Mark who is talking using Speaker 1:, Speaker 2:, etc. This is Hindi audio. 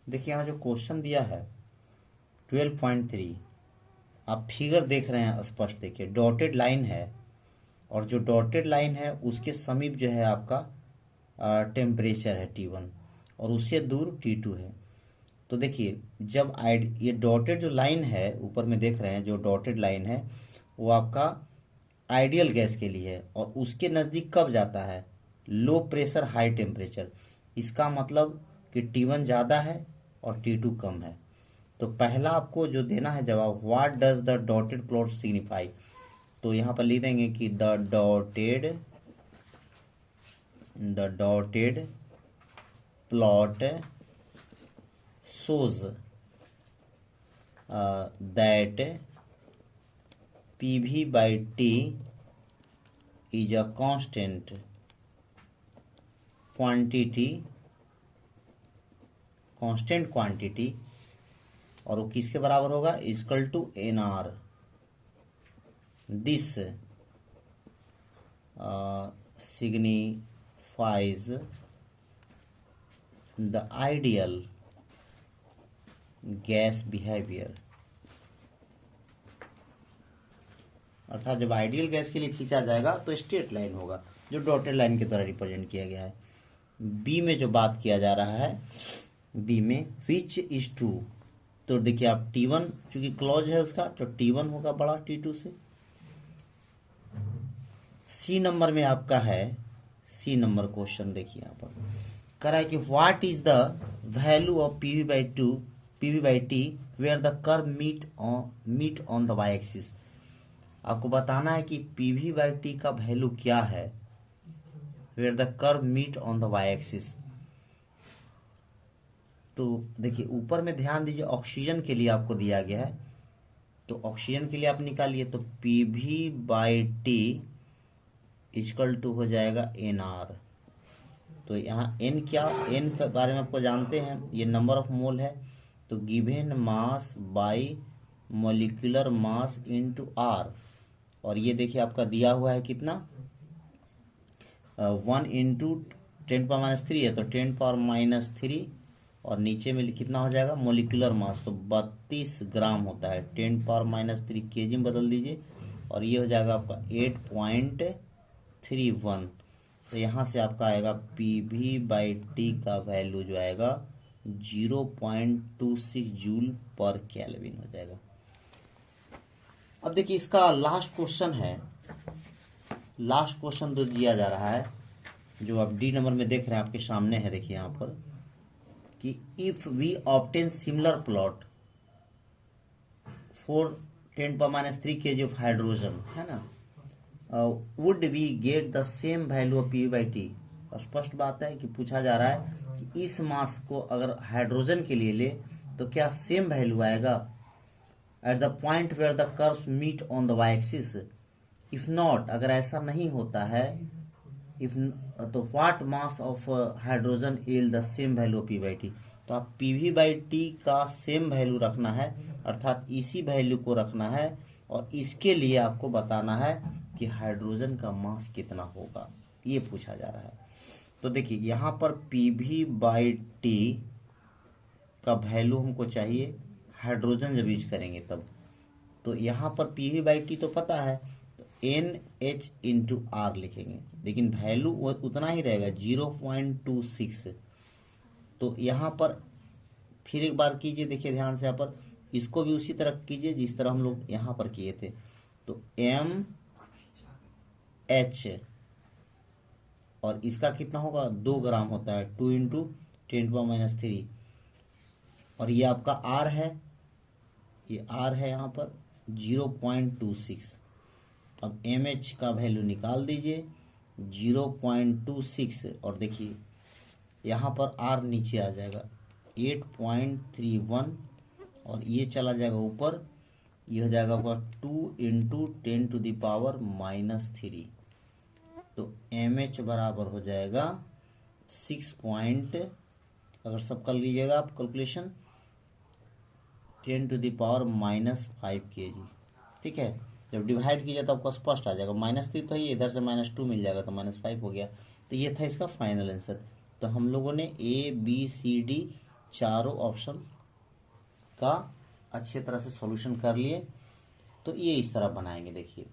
Speaker 1: देखिए यहाँ जो क्वेश्चन दिया है 12.3, आप फिगर देख रहे हैं स्पष्ट, देखिए डॉटेड लाइन है और जो डॉटेड लाइन है उसके समीप जो है आपका टेम्परेचर है T1 और उससे दूर T2 है। तो देखिए जब ये डॉटेड जो लाइन है ऊपर में देख रहे हैं, जो डॉटेड लाइन है वो आपका आइडियल गैस के लिए है और उसके नज़दीक कब जाता है, लो प्रेशर हाई टेम्परेचर। इसका मतलब कि T1 ज़्यादा है और T2 कम है। तो पहला आपको जो देना है जवाब, what does the dotted plot signify, तो यहाँ पर लिख देंगे कि the dotted plot shows that PV by T is a constant quantity और वो किसके बराबर होगा, equal to NR। This signifies the ideal gas behaviour. अर्थात जब आइडियल गैस के लिए खींचा जाएगा तो स्ट्रेट लाइन होगा जो डॉटेड लाइन के द्वारा रिप्रेजेंट किया गया है। बी में जो बात किया जा रहा है, बी में विच इज ट्रू, तो देखिए आप T1 चूंकि क्लॉज है उसका तो T1 होगा बड़ा T2 से। सी नंबर में आपका है, सी नंबर क्वेश्चन देखिए यहाँ पर कह रहा है कि what is the value of PV by T where the curve meet on the y axis। आपको बताना है कि PV by T का वैल्यू क्या है where the curve meet on the y axis। तो देखिए ऊपर में ध्यान दीजिए, ऑक्सीजन के लिए आपको दिया गया है, तो ऑक्सीजन के लिए आप निकालिए तो PV by T equal to हो जाएगा NR। तो यहाँ N क्या, N के बारे में आपको जानते हैं, ये नंबर ऑफ मोल है, तो given mass by molecular mass into R। और ये देखिए आपका दिया हुआ है कितना, 1 इंटू 10⁻³ है तो 10⁻³ और नीचे में कितना हो जाएगा मोलिकुलर मास, तो 32 ग्राम होता है, 10⁻³ kg में बदल दीजिए और ये हो जाएगा आपका 8.31। तो यहाँ से आपका आएगा PV by T का वैल्यू जो आएगा 0.26 जूल पर केल्विन हो जाएगा। अब देखिए इसका लास्ट क्वेश्चन है, लास्ट क्वेश्चन तो दिया जा रहा है जो आप डी नंबर में देख रहे हैं आपके सामने है, देखिए यहाँ पर कि if we obtain similar plot for 10⁻³ kg of hydrogen, है ना, would we get the same value of PV by T। स्पष्ट बात है कि पूछा जा रहा है कि इस मास को अगर हाइड्रोजन के लिए ले तो क्या सेम वैल्यू आएगा at the point where the curves meet on the Y axis. If not, अगर ऐसा नहीं होता है, इफ तो what mass of hydrogen yield the same value of PV by T। तो आप PV by T का सेम वैल्यू रखना है, अर्थात इसी वैल्यू को रखना है और इसके लिए आपको बताना है कि हाइड्रोजन का मास कितना होगा, ये पूछा जा रहा है। तो देखिए यहाँ पर PV by T का वैल्यू हमको चाहिए हाइड्रोजन जब यूज करेंगे तब, तो यहाँ पर PV by T तो पता है, तो NH इंटू R लिखेंगे, लेकिन वैल्यू उतना ही रहेगा 0.26। तो यहाँ पर फिर एक बार कीजिए, देखिए ध्यान से, यहाँ पर इसको भी उसी तरह कीजिए जिस तरह हम लोग यहाँ पर किए थे। तो MH और इसका कितना होगा 2 ग्राम होता है, 2 इंटू 10⁻³ और ये आपका R है, ये R है यहाँ पर 0.26। अब MH का वैल्यू निकाल दीजिए 0.26 और देखिए यहाँ पर R नीचे आ जाएगा 8.31 और ये चला जाएगा ऊपर, ये हो जाएगा आपका 2 इंटू 10⁻³ तो MH बराबर हो जाएगा 6 पॉइंट, अगर सब कर लीजिएगा आप कैलकुलेशन, 10⁻⁻5 kg। ठीक है, जब डिवाइड कीजिए तो आपको स्पष्ट आ जाएगा, -3 तो ये इधर से -2 मिल जाएगा तो -5 हो गया। तो ये था इसका फाइनल आंसर। तो हम लोगों ने A B C D चारों ऑप्शन का अच्छी तरह से सॉल्यूशन कर लिए। तो ये इस तरह बनाएंगे, देखिए